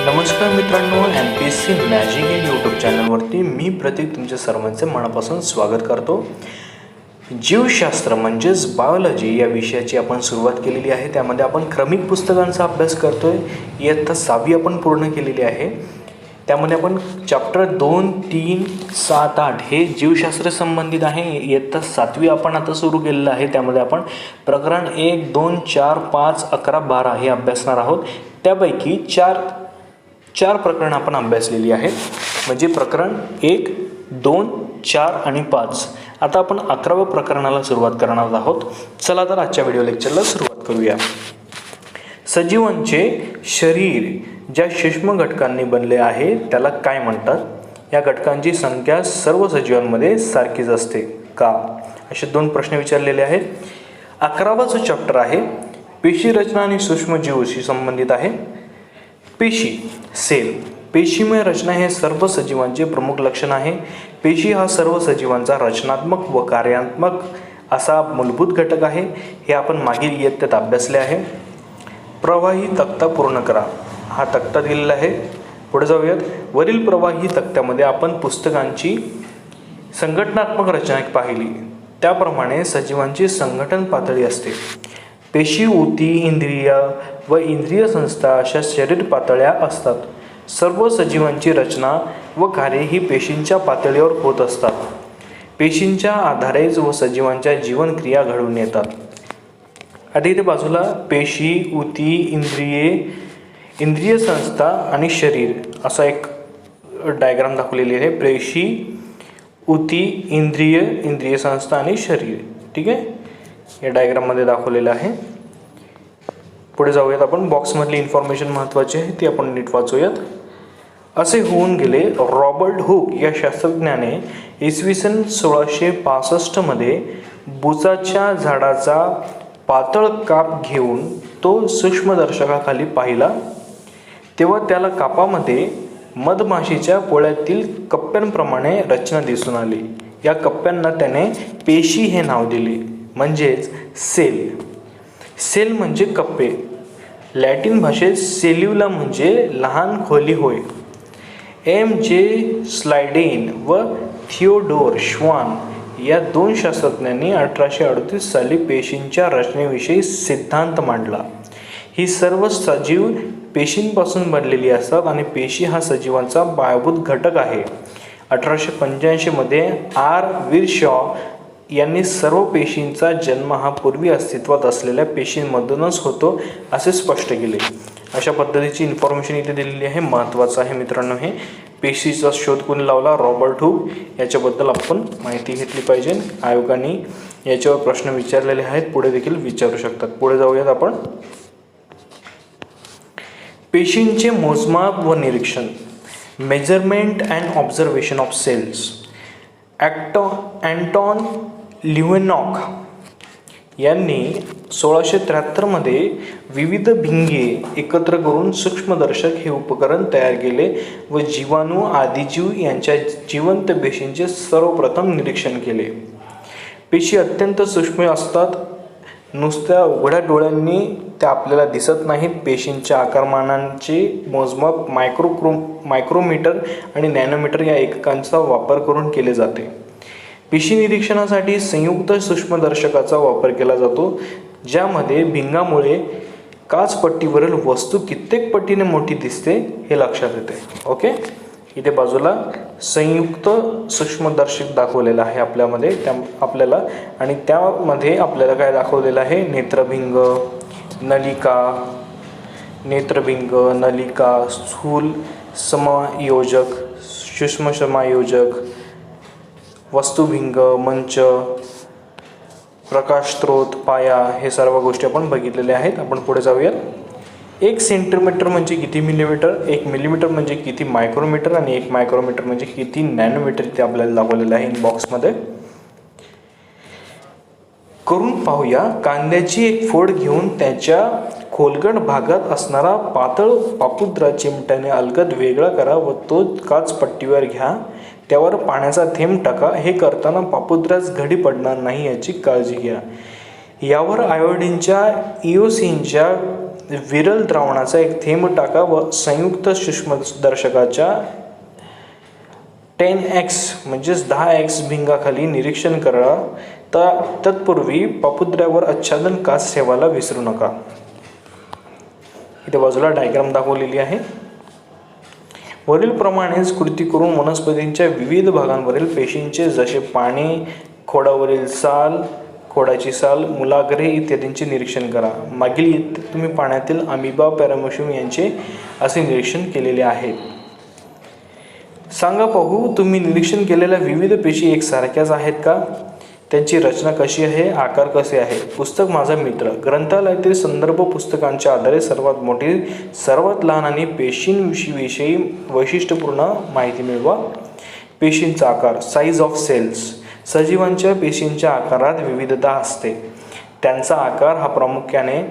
नमस्कार मित्रांनो, MPSC magic या यूट्यूब चॅनलवरती मी प्रतीक तुमच्या सर्वांचे मनापासून स्वागत करतो. जीवशास्त्र म्हणजेच बायोलॉजी या विषयाची आपण सुरुवात केलेली आहे. त्यामध्ये आपण क्रमिक पुस्तकांचा अभ्यास करतो आहे. इयत्ता 6वी आपण पूर्ण केलेली आहे. त्यामध्ये आपण चॅप्टर 2, 3, 7, 8 हे जीवशास्त्र संबंधित आहे. इयत्ता 7वी आपण आता सुरू केलेलं आहे. त्यामध्ये आपण प्रकरण 1, 2, 4, 5, 11, 12 हे अभ्यासणार आहोत. त्यापैकी चार प्रकरण आपण अभ्यासलेली आहेत. म्हणजे प्रकरण 1, 2, 4 आणि 5. आता आपण 11व्या प्रकरणाला सुरुवात करणार आहोत. चला तर आजच्या व्हिडिओ लेक्चरला सुरुवात करूया. सजीवांचे शरीर ज्या सूक्ष्म घटकांनी बनले आहे त्याला काय म्हणतात? या घटकांची संख्या सर्व सजीवांमध्ये सारखीच असते का? असे 2 प्रश्न विचारलेले आहेत. 11वा जो चॅप्टर आहे पेशी रचना आणि सूक्ष्मजीवशी संबंधित आहे. पेशी सेल पेशीमय रचना हे सर्व सजीवांचे प्रमुख लक्षण आहे. पेशी हा सर्व सजीवांचा रचनात्मक व कार्यात्मक असा मूलभूत घटक आहे. हे आपण मागील इयत्तेत अभ्यासले आहे. प्रवाही तक्ता पूर्ण करा. हा तक्ता दिलेला आहे. पुढे जाऊयात. वरील प्रवाही तक्त्यामध्ये आपण पुस्तकांची संघटनात्मक रचना पाहिली. त्याप्रमाणे सजीवांची संघटन पातळी असते. पेशी, ऊती, इंद्रिय व इंद्रिय संस्था अशा शरीर पातळ्या असतात. सर्व सजीवांची रचना व कार्य ही पेशींच्या पातळीवर होत असतात. पेशींच्या आधारेच व सजीवांच्या जीवनक्रिया घडून येतात. आता इथे बाजूला पेशी, ऊती, इंद्रिय संस्था आणि शरीर असा एक डायग्राम दाखवलेली आहे. पेशी, ऊती, इंद्रिय संस्था आणि शरीर. ठीक आहे, या डायग्राममध्ये दाखवलेलं आहे. पुढे जाऊयात. आपण बॉक्समधली इन्फॉर्मेशन महत्त्वाची आहे ती आपण नीट वाचूयात. असे होऊन गेले. रॉबर्ट हुक या शास्त्रज्ञाने इसवी सन 1665 मध्ये बुचाच्या झाडाचा पातळ काप घेऊन तो सूक्ष्मदर्शकाखाली पाहिला. तेव्हा त्याला कापामध्ये मधमाशीच्या पोळ्यातील कप्प्यांप्रमाणे रचना दिसून आली. या कप्प्यांना त्याने पेशी हे नाव दिले, म्हणजेच सेल. सेल म्हणजे कप्पे. लॅटिन भाषेत सेल्युला म्हणजे लहान खोली होय. M.J. स्लायडेन व थिओडोर श्वान या 2 शास्त्रज्ञांनी 1838 साली पेशींच्या रचनेविषयी सिद्धांत मांडला. ही सर्व सजीव पेशींपासून बनलेली असतात आणि पेशी हा सजीवांचा पायाभूत घटक आहे. 1885 मध्ये R. विरशॉ यांनी सर्व पेशींचा जन्म हा पूर्वी अस्तित्वात असलेल्या पेशींमधूनच होतो असे स्पष्ट केले. अशा पद्धतीची इन्फॉर्मेशन इथे दिलेली आहे. महत्त्वाचं आहे मित्रांनो. हे पेशीचा शोध कोणी लावला? Robert Hooke. याच्याबद्दल आपण माहिती घेतली पाहिजे. आयोगाने याच्यावर प्रश्न विचारलेले आहेत, पुढे देखील विचारू शकतात. पुढे जाऊयात आपण. पेशींचे मोजमाप व निरीक्षण. Measurement and observation of cells. Anton Leeuwenhoek यांनी 1673 मध्ये विविध भिंगे एकत्र करून सूक्ष्मदर्शक हे उपकरण तयार केले व जीवाणू, आदिजीव यांच्या जिवंत पेशींचे सर्वप्रथम निरीक्षण केले. पेशी अत्यंत सूक्ष्म असतात. नुसत्या उघड्या डोळ्यांनी त्या आपल्याला दिसत नाहीत. पेशींच्या आकारमानांचे मोजमाप मायक्रोमीटर आणि नॅनोमीटर या एककांचा वापर करून केले जाते. पेशी निरीक्षणासाठी संयुक्त सूक्ष्मदर्शकाचा वापर केला जातो, ज्यामध्ये भिंगामुळे काचपट्टीवरील वस्तू कित्येक पटीने मोठी दिसते हे लक्षात येते. ओके, इथे बाजूला संयुक्त सूक्ष्मदर्शक दाखवलेला आहे आपल्याला आणि त्यामध्ये आपल्याला काय दाखवलेलं आहे? नेत्रभिंग, नलिका, स्थूल समायोजक, सूक्ष्म समायोजक, वस्तुभिंग, मंच, प्रकाश स्रोत, पाया हे सर्व गोष्टी आपण बघितलेल्या आहेत. आपण पुढे जाऊयात. 1 सेंटीमीटर म्हणजे किती मिलीमीटर, 1 मिलीमीटर म्हणजे किती मायक्रोमीटर आणि 1 मायक्रोमीटर म्हणजे किती नॅनोमीटर ते आपल्याला दाखवलेलं आहे इनबॉक्समध्ये. करून पाहूया. कांद्याची एक फोड घेऊन त्याच्या खोलगट भागात असणारा पातळ पापुद्रा चिमट्याने अलगद वेगळा करा व तो काचपट्टीवर घ्या. त्यावर पाण्याचा थेंब टाका. हे करताना पापुद्रास घडी पडणार नाही याची काळजी घ्या. यावर आयोडीनच्या इओसिनच्या विरल द्रावणाचा एक थेंब टाका व संयुक्त सूक्ष्मदर्शकाच्या 10x म्हणजेच 10x भिंगाखाली निरीक्षण करा. तत्पूर्वी पापुद्र्यावर आच्छादन काच ठेवायला विसरू नका. इथे बाजूला डायग्राम दाखवलेली आहे. वरील प्रमाणेच कृती करून वनस्पतींच्या विविध भागांवरील पेशींचे जसे पाने, खोडावरील साल, खोडाची साल, मुलाग्रे इत्यादींचे निरीक्षण करा. मागील तुम्ही पाण्यातील अमिबा, पॅरामिशियम यांचे असे निरीक्षण केलेले आहे. सांगा पाहू, तुम्ही निरीक्षण केलेल्या विविध पेशी एकसारख्याच आहेत का? त्यांची रचना कशी आहे, आकार कसे आहे? पुस्तक माझा मित्र ग्रंथालयातील संदर्भ पुस्तकांच्या आधारे सर्वात मोठी, सर्वात लहान आणि पेशींविषयी वैशिष्ट्यपूर्ण माहिती मिळवा. पेशींचा आकार, साईज ऑफ सेल्स. सजीवांच्या पेशींच्या आकारात विविधता असते. त्यांचा आकार हा प्रामुख्याने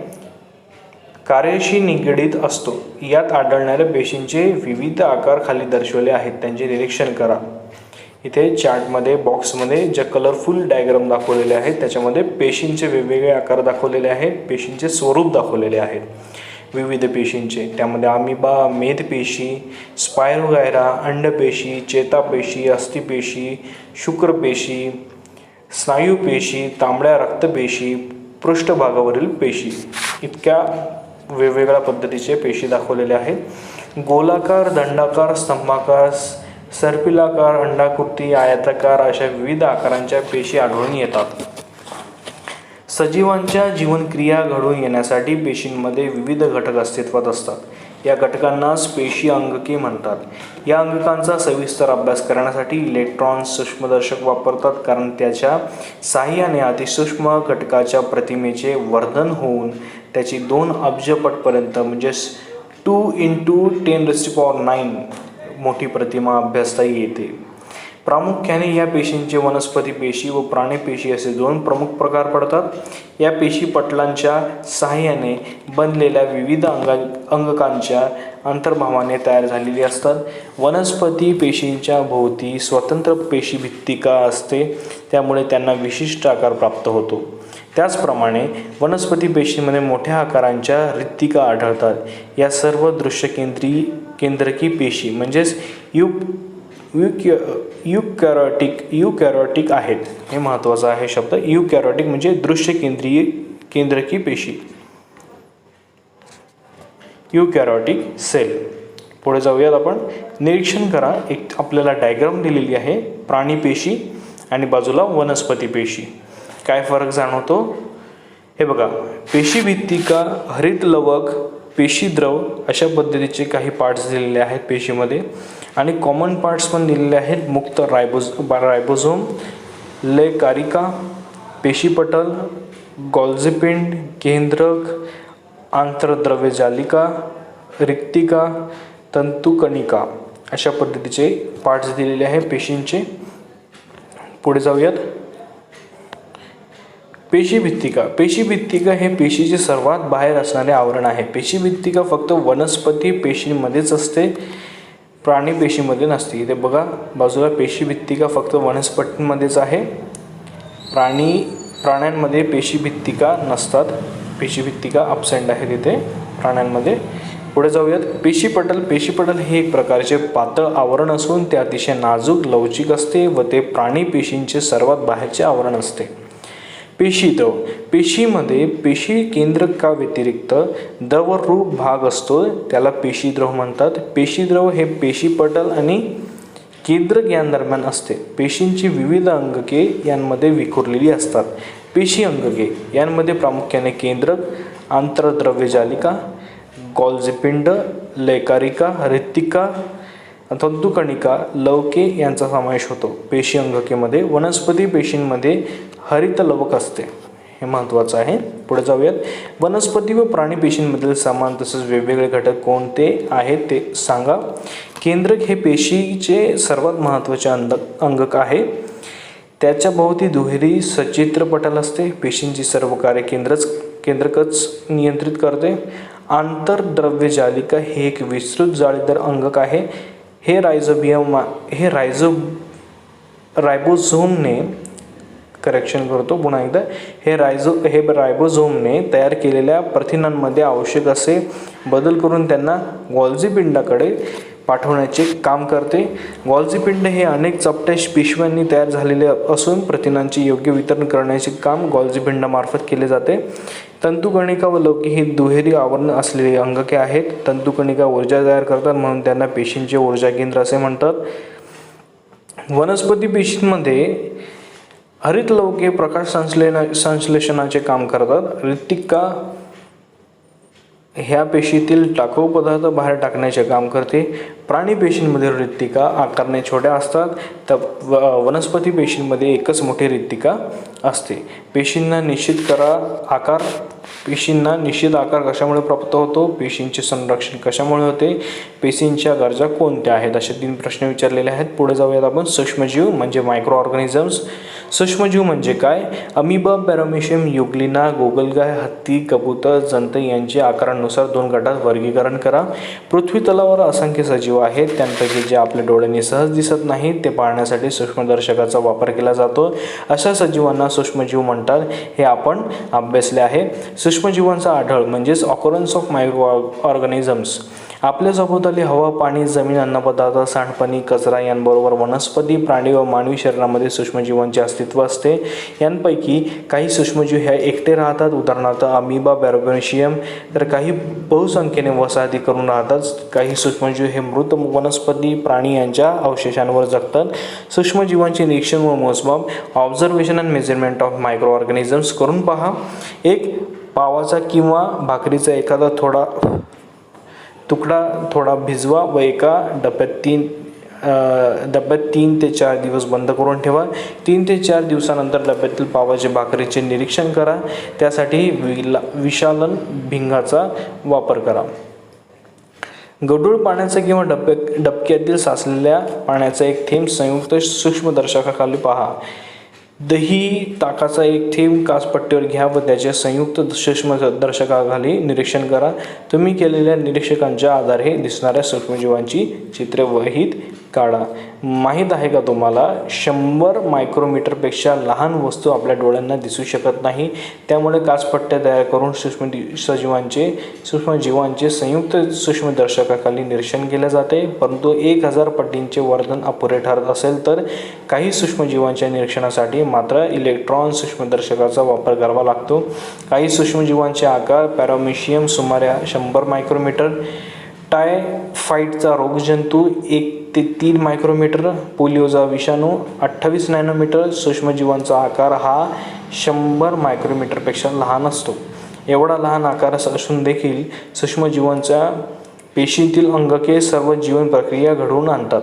कार्याशी निगडीत असतो. यात आढळणाऱ्या पेशींचे विविध आकार खाली दर्शवले आहेत, त्यांचे निरीक्षण करा. इथे चार्टमध्ये बॉक्समध्ये ज्या कलरफुल डायग्राम दाखवलेले आहेत त्याच्यामध्ये पेशींचे वेगवेगळे आकार दाखवलेले आहेत, पेशींचे स्वरूप दाखवलेले आहेत विविध पेशींचे. त्यामध्ये अमिबा, मेदपेशी, स्पायरोगायरा, अंडपेशी, चेतापेशी, अस्थिपेशी, शुक्रपेशी, स्नायूपेशी, तांबड्या रक्तपेशी, पृष्ठभागावरील पेशी, इतक्या वेगवेगळ्या पद्धतीचे पेशी दाखवलेले आहेत. गोलाकार, दंडाकार, स्तंभाकार, सर्पिलाकार, अंडाकृती, आयताकार अशा विविध आकारांच्या पेशी आढळून येतात. सजीवांच्या जीवनक्रिया घडून येण्यासाठी पेशींमध्ये विविध घटक अस्तित्वात असतात. या घटकांनाच पेशी अंगके म्हणतात. या अंगकांचा सविस्तर अभ्यास करण्यासाठी इलेक्ट्रॉन्स सूक्ष्मदर्शक वापरतात, कारण त्याच्या साहाय्याने अतिसूक्ष्म घटकाच्या प्रतिमेचे वर्धन होऊन त्याची 2 अब्जपटपर्यंत म्हणजेच 2 × 10⁹ मोठी प्रतिमा अभ्यासता येते. प्रामुख्याने या पेशींचे वनस्पती पेशी व प्राणी पेशी असे 2 प्रमुख प्रकार पडतात. या पेशी पटलांच्या सहाय्याने बनलेल्या विविध अंगकांच्या अंतर्भावाने तयार झालेली असतात. वनस्पती पेशींच्या भोवती स्वतंत्र पेशीभित्तिका असते, त्यामुळे त्यांना विशिष्ट आकार प्राप्त होतो. त्याचप्रमाणे वनस्पती पेशींमध्ये मोठ्या आकारांच्या रिक्तिका आढळतात. या सर्व दृश्यकेंद्रकी पेशी म्हणजेच युकॅरियोटिक आहेत. हे महत्त्वाचा आहे शब्द. युकॅरियोटिक म्हणजे दृश्यकेंद्रकी पेशी, युकॅरियोटिक सेल. पुढे जाऊयात आपण. निरीक्षण करा. एक आपल्याला डायग्राम दिलेली आहे, प्राणी पेशी आणि बाजूला वनस्पती पेशी. काय फरक जाणवतो हे बघा. पेशीभित्तिका, हरित लवक, पेशीद्रव अशा पद्धतीचे काही पार्ट्स दिलेले आहेत पेशीमध्ये आणि कॉमन पार्ट्स पण दिलेले आहेत. मुक्त रायबोझोम, लयकारिका, पेशीपटल, गोल्जीपिंड, केंद्रक, आंतरद्रव्यजालिका, रिक्तिका, तंतुकणिका अशा पद्धतीचे पार्ट्स दिलेले आहेत पेशींचे. पुढे जाऊयात. पेशीभित्तिका. पेशीभित्तिका हे पेशीचे सर्वात बाहेर असणारे आवरण आहे. पेशीभित्तिका फक्त वनस्पती पेशींमध्येच असते, प्राणी पेशीमध्ये नसते. इथे बघा बाजूला पेशीभित्तिका फक्त वनस्पतींमध्येच आहे, प्राण्यांमध्ये पेशीभित्तिका नसतात. पेशीभित्तिका अब्सेंट आहे तिथे प्राण्यांमध्ये. पुढे जाऊयात. पेशीपटल. पेशीपटल हे एक प्रकारचे पातळ आवरण असून ते अतिशय नाजूक, लवचिक असते व ते प्राणी पेशींचे सर्वात बाहेरचे आवरण असते. पेशीद्रव. पेशीमध्ये पेशी केंद्रकाव्यतिरिक्त द्रवरूप भाग असतो, त्याला पेशीद्रव म्हणतात. पेशीद्रव हे पेशीपटल आणि केंद्रक यांदरम्यान असते. पेशींची विविध अंगके यांमध्ये विखुरलेली असतात. पेशी अंगके यांमध्ये प्रामुख्याने केंद्रक, आंतरद्रव्यजालिका, गोल्जीपिंड, लयकारिका, रिक्तिका, तंतुकणिका, लवके यांचा समावेश होतो. पेशी अंगकेमध्ये. वनस्पती पेशींमध्ये हरित लवक असते, हे महत्त्वाचं आहे. पुढे जाऊयात. वनस्पती व प्राणी पेशींमधील समान तसेच वेगवेगळे घटक कोणते आहेत ते सांगा. केंद्रक हे पेशीचे सर्वात महत्त्वाचे अंगक आहे. त्याच्या भोवती दुहेरी सचित्र पटल असते. पेशींची सर्व कार्य केंद्रकच नियंत्रित करते. आंतरद्रव्यजालिका हे एक विस्तृत जाळीदार अंगक आहे. हे रायबोझोमने करेक्शन करतो पुन्हा एकदा, हे रायबोझोमने तयार केलेल्या प्रथिनांमध्ये आवश्यक असे बदल करून त्यांना गोल्जी पिंडाकडे पाठवण्याचे काम करते. गोल्जी पिंड हे अनेक चपट्या पिशव्यांनी तयार झालेले असून प्रथिनांचे योग्य वितरण करण्याचे काम गोल्जी पिंडामार्फत केले जाते. तंतुकणिका व लवकी ही दुहेरी आवरण असलेली अंगके आहेत. तंतुकणिका ऊर्जा तयार करतात म्हणून त्यांना पेशींचे ऊर्जा केंद्र असे म्हणतात. वनस्पती पेशींमध्ये हरितलवके प्रकाश संश्लेषणाचे काम करतात. रिक्तिका ह्या पेशीतील टाकाऊ पदार्थ बाहेर टाकण्याचे काम करते. प्राणी पेशींमध्ये रिक्तिका आकारने छोट्या असतात, तर वनस्पती पेशींमध्ये एकच मोठी रिक्तिका असते. पेशींना निश्चित आकार कशामुळे प्राप्त होतो? पेशींचे संरक्षण कशामुळे होते? पेशींच्या गरजा कोणत्या आहेत? असे 3 प्रश्न विचारलेले आहेत. पुढे जाऊयात आपण. सूक्ष्मजीव म्हणजे मायक्रो ऑर्गॅनिझम्स. सूक्ष्मजीव म्हणजे काय? अमिबा, पॅरामेशियम, युग्लिना, गोगलगाय, हत्ती, कबूतर, जंत यांचे आकारानुसार 2 गटात वर्गीकरण करा. पृथ्वी तलावर असंख्य सजीव आहेत. त्यांपैकी जे आपल्या डोळ्यांनी सहज दिसत नाहीत ते पाहण्यासाठी सूक्ष्मदर्शकाचा वापर केला जातो. अशा सजीवांना सूक्ष्मजीव म्हणतात. हे आपण अभ्यासले आहे. सूक्ष्मजीवांचा आढळ म्हणजेच ऑकरन्स ऑफ मायक्रो ऑर्गॅनिझम्स. आपल्या सभोवताली हवा, पाणी, जमीन, अन्नपदार्थ, सांडपाणी, कचरा यांबरोबर वनस्पती, प्राणी व मानवी शरीरामध्ये सूक्ष्मजीवांचे अस्तित्व असते. यांपैकी काही सूक्ष्मजीव ह्या एकटे राहतात, उदाहरणार्थ अमिबा, पॅरामेशियम, तर काही बहुसंख्येने वसाहती करून राहतात. काही सूक्ष्मजीव हे मृत वनस्पती, प्राणी यांच्या अवशेषांवर जगतात. सूक्ष्मजीवांचे निरीक्षण व मोजमाप, observation and measurement of micro organisms करून पहा. एक पावाचा किंवा भाकरीचा एखादा तुकडा थोडा भिजवा व एका डब्यात 3 ते 4 दिवस बंद करून ठेवा. 3 ते 4 दिवसानंतर डब्यातील पावाचे भाकरीचे निरीक्षण करा. त्यासाठी विशालन भिंगाचा वापर करा. गढूळ पाण्याचा किंवा डबक्यातील साचलेल्या पाण्याचा एक थेंब संयुक्त सूक्ष्मदर्शकाखाली पहा. दही, ताकाचा एक थेंब काचपट्टीवर घ्या व त्याचे संयुक्त सूक्ष्मदर्शकाखाली निरीक्षण करा. तुम्ही केलेल्या निरीक्षकांच्या आधारे दिसणाऱ्या सूक्ष्मजीवांची चित्रे वहीत काढा. माहीत आहे का तुम्हाला 100 मायक्रोमीटरपेक्षा लहान वस्तू आपल्या डोळ्यांना दिसू शकत नाही. त्यामुळे काचपट्ट्या तयार करून सूक्ष्मजीवांचे संयुक्त सूक्ष्मदर्शकाखाली निरीक्षण केले जाते. परंतु 1000 पटींचे वर्धन अपुरे ठरत असेल तर काही सूक्ष्मजीवांच्या निरीक्षणासाठी मात्र इलेक्ट्रॉन सूक्ष्मदर्शकाचा वापर करावा लागतो. काही सूक्ष्मजीवांचे आकार पॅरामेशियम सुमारे 100 मायक्रोमीटर, टायफाईडचा रोगजंतू 1 ते 3 मायक्रोमीटर, पोलिओचा विषाणू 28 नॅनोमीटर. सूक्ष्मजीवांचा आकार हा 100 मायक्रोमीटरपेक्षा लहान असतो. एवढा लहान आकार असून देखील सूक्ष्मजीवांच्या पेशीतील अंगके सर्व जीवन प्रक्रिया घडवून आणतात.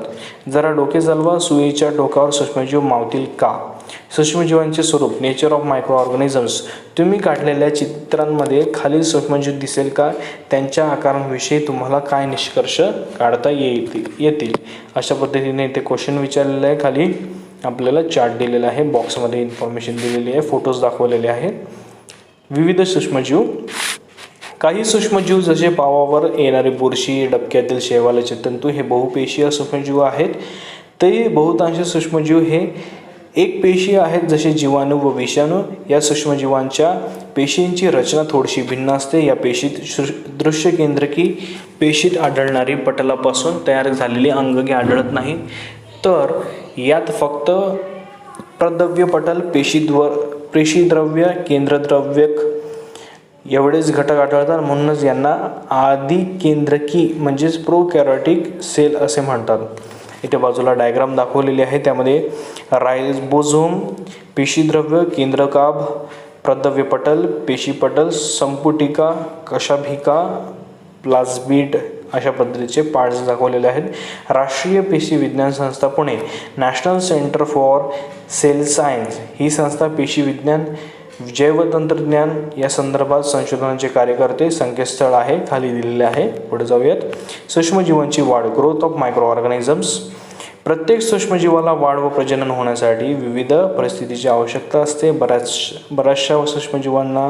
जरा डोके चालवा. सुईच्या टोकावर सूक्ष्मजीव मावतील का? सूक्ष्मजीवांचे स्वरूप, नेचर ऑफ मायक्रो ऑर्गॅनिझम्स. तुम्ही काढलेल्या चित्रांमध्ये खालील सूक्ष्मजीव दिसेल का? त्यांच्या आकारांविषयी तुम्हाला काय निष्कर्ष काढता येतील? अशा पद्धतीने ते क्वेश्चन विचारलेलं आहे. खाली आपल्याला चार्ट दिलेला आहे, बॉक्समध्ये इन्फॉर्मेशन दिलेली आहे, फोटोज दाखवलेले आहेत. विविध सूक्ष्मजीव. काही सूक्ष्मजीव जसे पावावर येणारे बुरशी, डबक्यातील शैवालाचे तंतू हे बहुपेशीय सूक्ष्मजीव आहेत. ते बहुतांश सूक्ष्मजीव हे एक पेशीय आहेत, जसे जीवाणू व विषाणू. या सूक्ष्मजीवांच्या पेशींची रचना थोडीशी भिन्न असते. या पेशीत दृश्य केंद्रकी पेशीत आढळणारी पटलापासून तयार झालेली अंगके आढळत नाही, तर यात फक्त प्रद्रव्य पटल, पेशीद्रव्य, केंद्रद्रव्यक एवढेच घटक आढळतात. म्हणूनच यांना आदिकेंद्रकी म्हणजेच प्रोकॅरियोटिक सेल असे म्हणतात. इथे बाजूला डायग्राम दाखवलेली आहे. त्यामध्ये रायबोझोम, पेशीद्रव्य, केंद्रकाभ, प्रद्रव्यपटल, पेशीपटल, संपुटिका, कशाभिका, प्लाझ्मिड अशा पद्धतीचे पार्ट्स दाखवलेले आहेत. राष्ट्रीय पेशी विज्ञान संस्था Pune, national centre for cell science ही संस्था पेशी विज्ञान, जैवतंत्रज्ञान या संदर्भात संशोधनाचे कार्य करते. संकेतस्थळ आहे, खाली दिलेले आहे. पुढे जाऊयात. सूक्ष्मजीवांची वाढ, ग्रोथ ऑफ मायक्रो ऑर्गॅनिझम्स. प्रत्येक सूक्ष्मजीवाला वाढ व प्रजनन होण्यासाठी विविध परिस्थितीची आवश्यकता असते. बऱ्याचशा सूक्ष्मजीवांना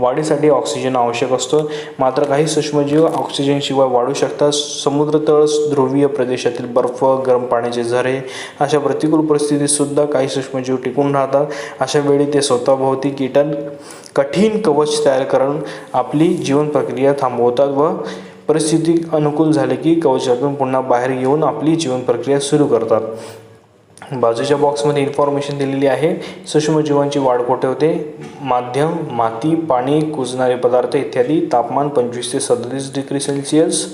वाढीसाठी ऑक्सिजन आवश्यक असतो, मात्र काही सूक्ष्मजीव ऑक्सिजनशिवाय वाढू शकतात. समुद्रतळ, ध्रुवीय प्रदेशातील बर्फ, गरम पाण्याचे झरे अशा प्रतिकूल परिस्थितीत सुद्धा काही सूक्ष्मजीव टिकून राहतात. अशा वेळी ते स्वतःभोवती कठीण कवच तयार करून आपली जीवन प्रक्रिया थांबवतात व परिस्थिती अनुकूल झाली की कवचातून पुन्हा बाहेर येऊन आपली जीवन प्रक्रिया सुरू करतात. बाजूच्या बॉक्समध्ये इन्फॉर्मेशन दिलेली आहे. सूक्ष्मजीवांची वाढ कुठे होते? माध्यम, माती, पाणी, कुजणारे पदार्थ इत्यादी. तापमान 25 ते 37 डिग्री सेल्सिअस.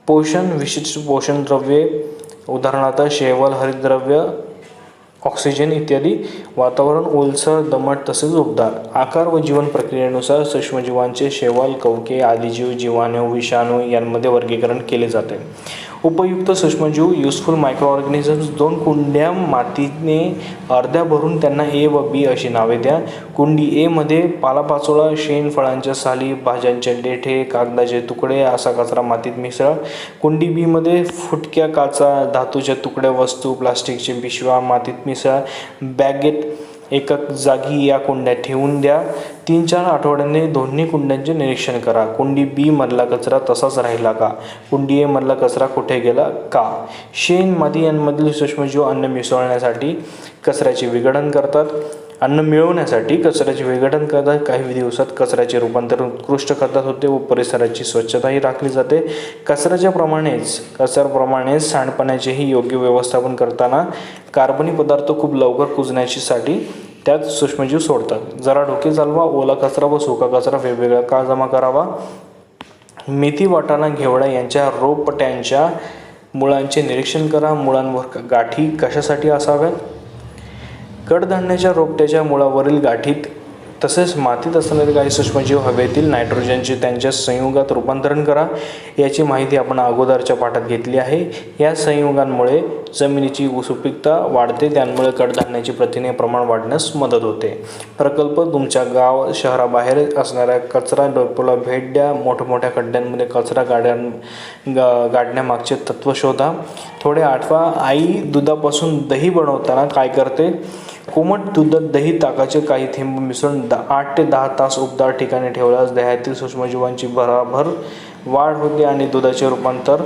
पोषण, विशिष्ट पोषण द्रव्ये उदाहरणार्थ शैवाल, हरितद्रव्य, ऑक्सिजन इत्यादी. वातावरण ओलसर, दमट तसेच उबदार. आकार व जीवन प्रक्रियेनुसार सूक्ष्मजीवांचे शैवाल, कवके, आदिजीव, जीवाणू, विषाणू यांमध्ये वर्गीकरण केले जाते. उपयुक्त सूक्ष्मजीव युजफुल मायक्रो ऑर्गॅनिझम्स. 2 कुंड्या मातीने अर्ध्या भरून त्यांना ए व बी अशी नावे द्या. कुंडी ए मध्ये पालापाचोळा, शेण, फळांच्या साली, भाज्यांचे देठे, कागदाचे तुकडे असा कचरा मातीत मिसळा. कुंडी बी मध्ये फुटक्या काचा, धातूच्या तुकड्या वस्तू, प्लास्टिकचे पिशव्या मातीत मिसळा. बॅगेत एका जागी या कुंड्या ठेवून द्या. 3-4 आठवड्यांनी दोन्ही कुंड्यांचे निरीक्षण करा. कुंडी बी मधला कचरा तसाच राहिला का? कुंडी ए मधला कचरा कुठे गेला का? शेण, माती यांमधील सूक्ष्मजीव अन्न मिसळण्यासाठी कचऱ्याचे विघटन करतात. अन्न मिळवण्यासाठी कचऱ्याचे विघटन करतात. काही दिवसात कचऱ्याचे रूपांतर उत्कृष्ट खतात होते व परिसराची स्वच्छताही राखली जाते. कचऱ्याप्रमाणेच सांडपाण्याचेही योग्य व्यवस्थापन करताना कार्बनी पदार्थ खूप लवकर कुजण्यासाठी त्यात सूक्ष्मजीव सोडतात. जरा डोके चालवा. ओला कचरा व सुका कचरा वेगवेगळा का जमा करावा? मेथी, वाटाणा, घेवडा यांच्या रोपट्यांच्या मुळांचे निरीक्षण करा. मुळांवर गाठी कशासाठी असाव्यात? कडधान्याच्या रोपट्याच्या मुळावरील गाठीत तसेच मातीत असणारे काही सूक्ष्मजीव हवेतील नायट्रोजनचे त्यांच्या संयुगात रूपांतरण करा. याची माहिती आपण अगोदरच्या पाठात घेतली आहे. या संयुगांमुळे जमिनीची सुपीकता वाढते, त्यामुळे कडधान्याची प्रथिने प्रमाण वाढण्यास मदत होते. प्रकल्प. तुमच्या गाव शहराबाहेर असणाऱ्या कचरा डेपोला भेट द्या. मोठमोठ्या खड्ड्यांमध्ये कचरा गाडण्यामागचे तत्त्व शोधा. थोडे आठवा. आई दुधापासून दही बनवताना काय करते? कोमट दुधात दही, ताकाचे काही थेंब मिसळून 8 ते 10 तास उबदार ठिकाणी ठेवल्यास दह्यातील सूक्ष्मजीवांची भराभर वाढ होते आणि दुधाचे रूपांतर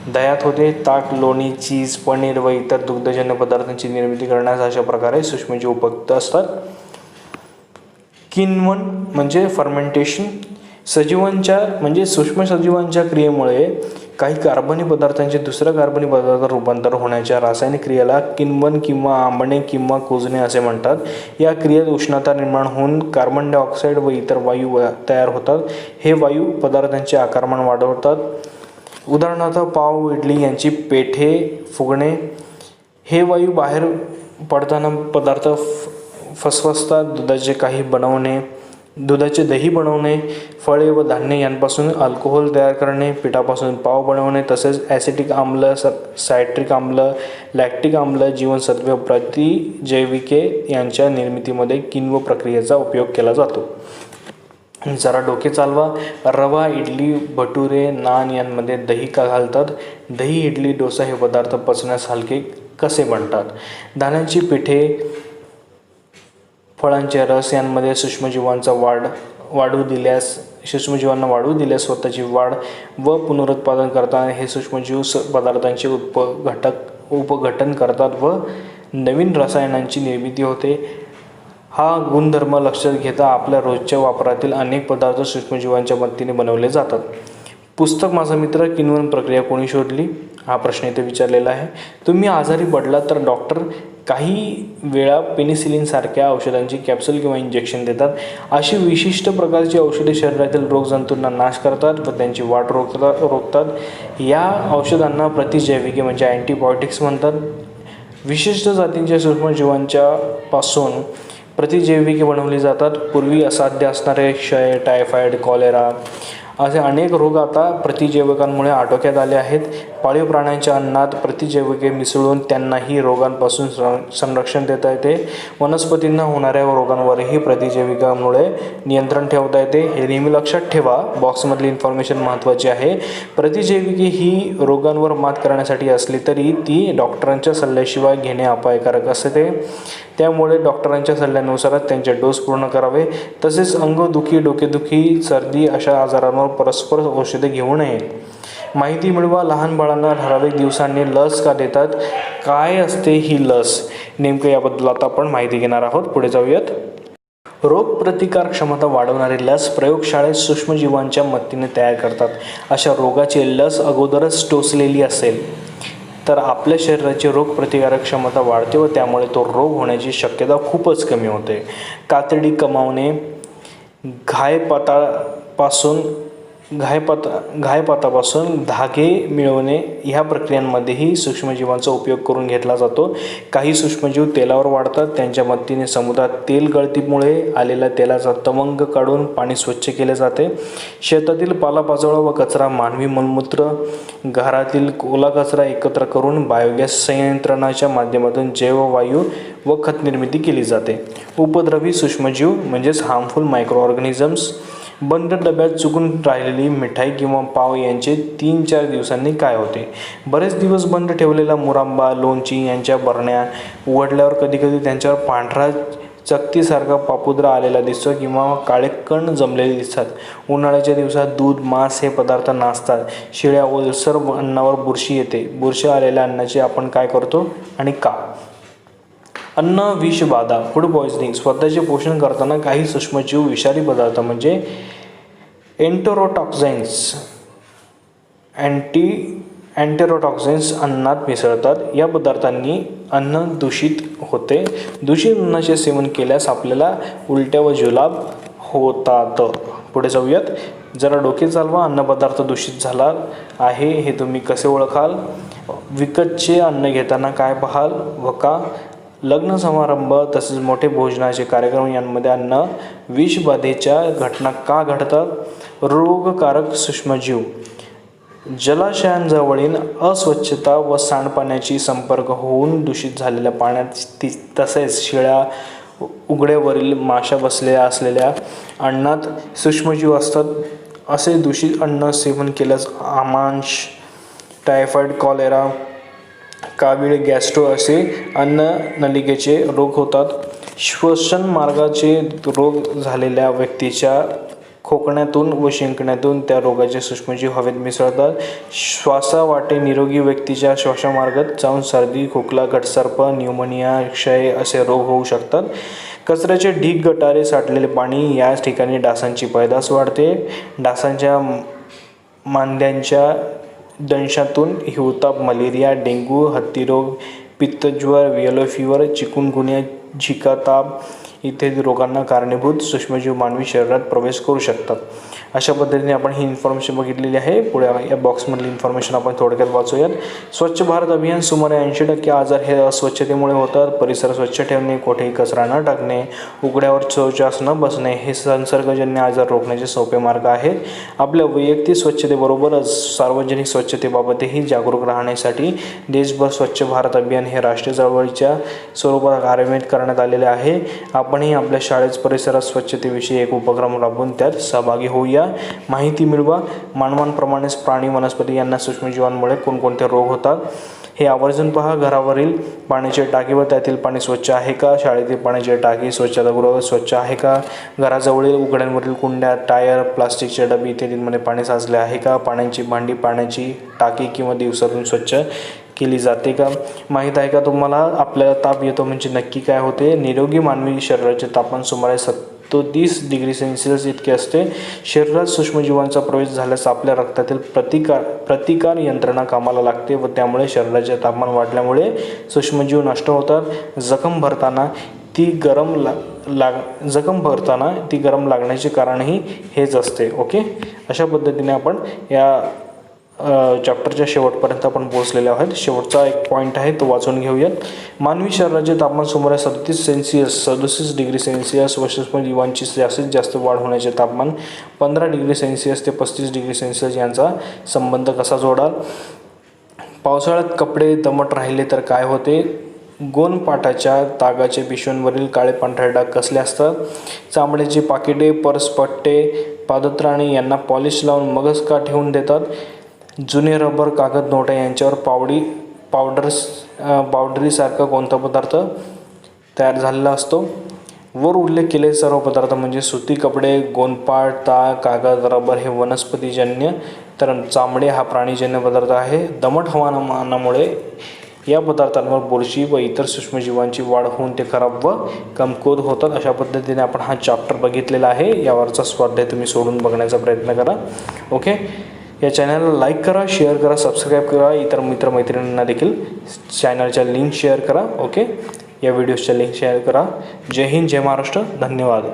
दह्यात होते. ताक, लोणी, चीज, पनीर व इतर दुग्धजन्य पदार्थांची निर्मिती करण्यास अशा प्रकारे सूक्ष्मजीव उपयुक्त असतात. किण्वन म्हणजे फर्मेंटेशन. सूक्ष्म सजीवांच्या क्रियेमुळे काही कार्बनी पदार्थांचे दुसऱ्या कार्बनी पदार्थात रूपांतर होण्याच्या रासायनिक क्रियेला किण्वन किंवा आंबणे किंवा कुजणे असे म्हणतात. या क्रियेत उष्णता निर्माण होऊन कार्बन डायऑक्साईड व इतर वायू तयार होतात. हे वायू पदार्थांचे आकारमान वाढवतात. उदाहरणार्थ पाव, इडली यांची पेठे फुगणे. हे वायू बाहेर पडताना पदार्थ फसफसतात. दुधाचे दही बनवणे, फळे व धान्य यांपासून अल्कोहोल तयार करणे, पिठापासून पाव बनवणे तसेच ॲसिटिक आम्ल, सायट्रिक आम्ल, लॅक्टिक आम्ल, जीवनसत्वे, प्रतिजैविके यांच्या निर्मितीमध्ये किण्व प्रक्रियेचा उपयोग केला जातो. जरा डोके चालवा. रवा, इडली, भटुरे, नान यांमध्ये दही का घालतात? दही, इडली, डोसा हे पदार्थ पचण्यास हलके कसे बनतात? धान्याची पिठे, फळांचे रस यांमध्ये सूक्ष्मजीवांना वाढू दिल्यास स्वतःची वाढ व पुनरुत्पादन करताना हे सूक्ष्मजीव पदार्थांचे उपघटन करतात व नवीन रसायनांची निर्मिती होते. हा गुणधर्म लक्षात घेता आपल्या रोजच्या वापरातील अनेक पदार्थ सूक्ष्मजीवांच्या मदतीने बनवले जातात. पुस्तक माझा मित्र. किण्वन प्रक्रिया कोणी शोधली? हा प्रश्न इथे विचारलेला आहे. तुम्ही आजारी पडलात तर डॉक्टर काही वेळा पेनिसिलिन सारख्या औषधांची कॅप्सूल किंवा इंजेक्शन देतात. अशी विशिष्ट प्रकारची औषधे शरीरातील रोगजंतूंना नाश करतात व त्यांची वाढ रोखतात. या औषधांना प्रतिजैविके म्हणजे अँटीबायोटिक्स म्हणतात. विशिष्ट जातींच्या सूक्ष्मजीवांच्या पासून प्रतिजैविके बनवली जातात. पूर्वी असाध्य असणारे क्षय, टायफॉइड, कॉलेरा असे अनेक रोग आता प्रतिजैविकांमुळे आटोक्यात आले आहेत. पाळीव प्राण्यांच्या अन्नात प्रतिजैविके मिसळून त्यांनाही रोगांपासून संरक्षण देता येते. वनस्पतींना होणाऱ्या रोगांवरही प्रतिजैविकामुळे नियंत्रण ठेवता येते. हे नेहमी लक्षात ठेवा. बॉक्समधली इन्फॉर्मेशन महत्त्वाची आहे. प्रतिजैविके ही रोगांवर मात करण्यासाठी असली तरी ती डॉक्टरांच्या सल्ल्याशिवाय घेणे अपायकारक असते. त्यामुळे डॉक्टरांच्या सल्ल्यानुसारच त्यांचे डोस पूर्ण करावे. तसेच अंगदुखी, डोकेदुखी, सर्दी अशा आजारांवर परस्पर औषधे घेऊ नये. माहिती मिळवा. लहान बाळांना ठराविक दिवसांनी लस का देतात? काय असते ही लस? नेमकं याबद्दल आता आपण माहिती घेणार आहोत. पुढे जाऊयात. रोगप्रतिकार क्षमता वाढवणारी लस प्रयोगशाळेत सूक्ष्मजीवांच्या मदतीने तयार करतात. अशा रोगाची लस अगोदरच टोचलेली असेल तर आपल्या शरीराची रोगप्रतिकारक क्षमता वाढते व त्यामुळे तो रोग होण्याची शक्यता खूपच कमी होते. कातडी कमावणे, घायपातापासून धागे मिळवणे ह्या प्रक्रियांमध्येही सूक्ष्मजीवांचा उपयोग करून घेतला जातो. काही सूक्ष्मजीव तेलावर वाढतात. त्यांच्या मदतीने समुद्रात तेल गळतीमुळे आलेल्या तेलाचा तवंग काढून पाणी स्वच्छ केले जाते. शेतातील पालापाचोळा व कचरा, मानवी मलमूत्र, घरातील ओला कचरा एकत्र करून बायोगॅस संयंत्रणाच्या माध्यमातून जैववायू व खत निर्मिती केली जाते. उपद्रवी सूक्ष्मजीव म्हणजेच हार्मफुल मायक्रो ऑर्गॅनिझम्स. बंद डब्यात चुकून राहिलेली मिठाई किंवा पाव यांचे 3-4 दिवसांनी काय होते? बरेच दिवस बंद ठेवलेला मुरांबा, लोणची यांच्या बरण्या उघडल्यावर कधीकधी त्यांच्यावर पांढरा चकतीसारखा पापुद्रा आलेला दिसतो किंवा काळे कण जमलेले दिसतात. उन्हाळ्याच्या दिवसात दूध, मांस हे पदार्थ नासतात. शिळ्या ओलसर अन्नावर बुरशी येते. बुरशी आलेल्या अन्नाचे आपण काय करतो आणि का? अन्न विषबाधा, फूड पॉइझनिंग. स्वतःचे पोषण करताना काही सूक्ष्मजीव विषारी पदार्थ म्हणजे एन्टेरोटॉक्झिन्स अन्नात मिसळतात. या पदार्थांनी अन्न दूषित होते. दूषित अन्नाचे सेवन केल्यास आपल्याला उलट्या व जुलाब होतात. पुढे जाऊयात. जरा डोके चालवा. अन्नपदार्थ दूषित झाला आहे हे तुम्ही कसे ओळखाल? विकतचे अन्न घेताना काय पाहाल व का? लग्न समारंभ तसेच मोठे भोजनाचे कार्यक्रम यांमध्ये अन्न विषबाधेच्या घटना का घडतात? रोगकारक सूक्ष्मजीव. जलाशयांजवळील अस्वच्छता व सांडपाण्याची संपर्क होऊन दूषित झालेल्या पाण्यात तसेच शिळ्या उघड्यावरील माशा बसलेल्या असलेल्या अन्नात सूक्ष्मजीव असतात. असे दूषित अन्न सेवन केल्यास आमांश, टायफॉइड, कॉलेरा, कावीळ, गॅस्ट्रो असे अन्ननलिकेचे रोग होतात. श्वसन मार्गाचे रोग झालेल्या व्यक्तीच्या खोकण्यातून व शिंकण्यातून त्या रोगाचे सूक्ष्मजीव हवेत मिसळतात. श्वासावाटे निरोगी व्यक्तीच्या श्वासमार्गात जाऊन सर्दी, खोकला, घटसर्प, न्यूमोनिया, क्षय असे रोग होऊ शकतात. कचऱ्याचे ढीग, गटारे, साठलेले पाणी या ठिकाणी डासांची पैदास वाढते. डासांच्या मांद्यांच्या दंशातून हिवताप, मलेरिया, डेंग्यू, हत्तीरोग, पित्तज्वर, येलो फीवर, चिकुनगुन्या, झिका, ताप इत्यादी रोगांना कारणीभूत सूक्ष्मजीव मानवी शरीरात प्रवेश करू शकतात. अशा पद्धतीने आपण ही इन्फॉर्मेशन बघितलेली आहे. पुढे या बॉक्समधली इन्फॉर्मेशन आपण थोडक्यात वाचूयात. स्वच्छ भारत अभियान. सुमारे 80% आजार हे अस्वच्छतेमुळे होतात. परिसर स्वच्छ ठेवणे, कोठेही कचरा न टाकणे, उघड्यावर शौचास न बसणे हे संसर्गजन्य आजार रोखण्याचे सोपे मार्ग आहेत. आपल्या वैयक्तिक स्वच्छतेबरोबरच सार्वजनिक स्वच्छतेबाबतही जागरूक राहण्यासाठी देशभर स्वच्छ भारत अभियान हे राष्ट्रीय चळवळीच्या स्वरूपात कार्यान्वित करण्यात आलेले आहे. आपणही आपल्या शाळेत परिसरात स्वच्छतेविषयी एक उपक्रम राबवून त्यात सहभागी होऊया. माहिती मिळवा. मानवांप्रमाणेच प्राणी, वनस्पती यांना सूक्ष्मजीवांमुळे कोणकोणते रोग होतात हे आवर्जून पहा. घरावरील पाण्याची टाकी व त्यातील पाणी स्वच्छ आहे का? शाळेतील पाण्याची टाकी, स्वच्छतागृह स्वच्छ आहे का? घराजवळील उघड्यांवरील कुंड्या, टायर, प्लास्टिकचे डबे इत्यादींमध्ये पाणी साचले आहे का? पाण्याची भांडी, पाण्याची टाकी किंवा दिवसातून स्वच्छ केली जाते का? माहीत आहे का तुम्हाला आपल्याला ताप येतो म्हणजे नक्की काय होते? निरोगी मानवी शरीराचे तापमान सुमारे 37 डिग्री सेल्सिअस इतके असते. शरीरात सूक्ष्मजीवांचा प्रवेश झाल्यास आपल्या रक्तातील प्रतिकार यंत्रणा कामाला लागते व त्यामुळे शरीराचे तापमान वाढल्यामुळे सूक्ष्मजीव नष्ट होतात. जखम भरताना ती गरम लागण्याचे कारणही हेच असते. ओके, अशा पद्धतीने आपण या चॅप्टरच्या शेवटपर्यंत आपण पोहोचलेले आहोत. शेवटचा एक पॉईंट आहे तो वाचून घेऊयात. मानवी शरीराचे तापमान सुमारे 37 डिग्री सेल्सिअस व सूक्ष्मजीवांची जास्तीत जास्त वाढ होण्याचे तापमान 15 डिग्री सेल्सिअस ते 35 डिग्री सेल्सिअस यांचा संबंध कसा जोडाल? पावसाळ्यात कपडे दमट राहिले तर काय होते? गोणपाटाच्या तागाच्या पिशव्यांवरील काळे पांढरे डाग कसले असतात? चामड्याची पाकिटे, पर्स, पट्टे, पादत्राणे यांना पॉलिश लावून मगच का ठेवून देतात? जुने रबर, कागद, नोटा यांच्यावर पावडरीसारखा कोणता पदार्थ तयार झालेला असतो? वर उल्लेख केलेले सर्व पदार्थ म्हणजे सुती कपडे, गोणपाट, ताग, कागद, रबर हे वनस्पतीजन्य, तर चामडे हा प्राणीजन्य पदार्थ आहे. दमट हवामानामुळे या पदार्थांवर बुरशी व इतर सूक्ष्मजीवांची वाढ होऊन ते खराब व कमकुवत होतात. अशा पद्धतीने आपण हा चॅप्टर बघितलेला आहे. यावरचा स्वाध्याय तुम्ही सोडून बघण्याचा प्रयत्न करा. ओके, या चॅनलला लाईक करा, शेअर करा, सबस्क्राईब करा. इतर मित्रमैत्रिणींना देखील चॅनलच्या लिंक शेअर करा. ओके, या व्हिडिओच्या लिंक शेअर करा. जय हिंद, जय महाराष्ट्र. धन्यवाद.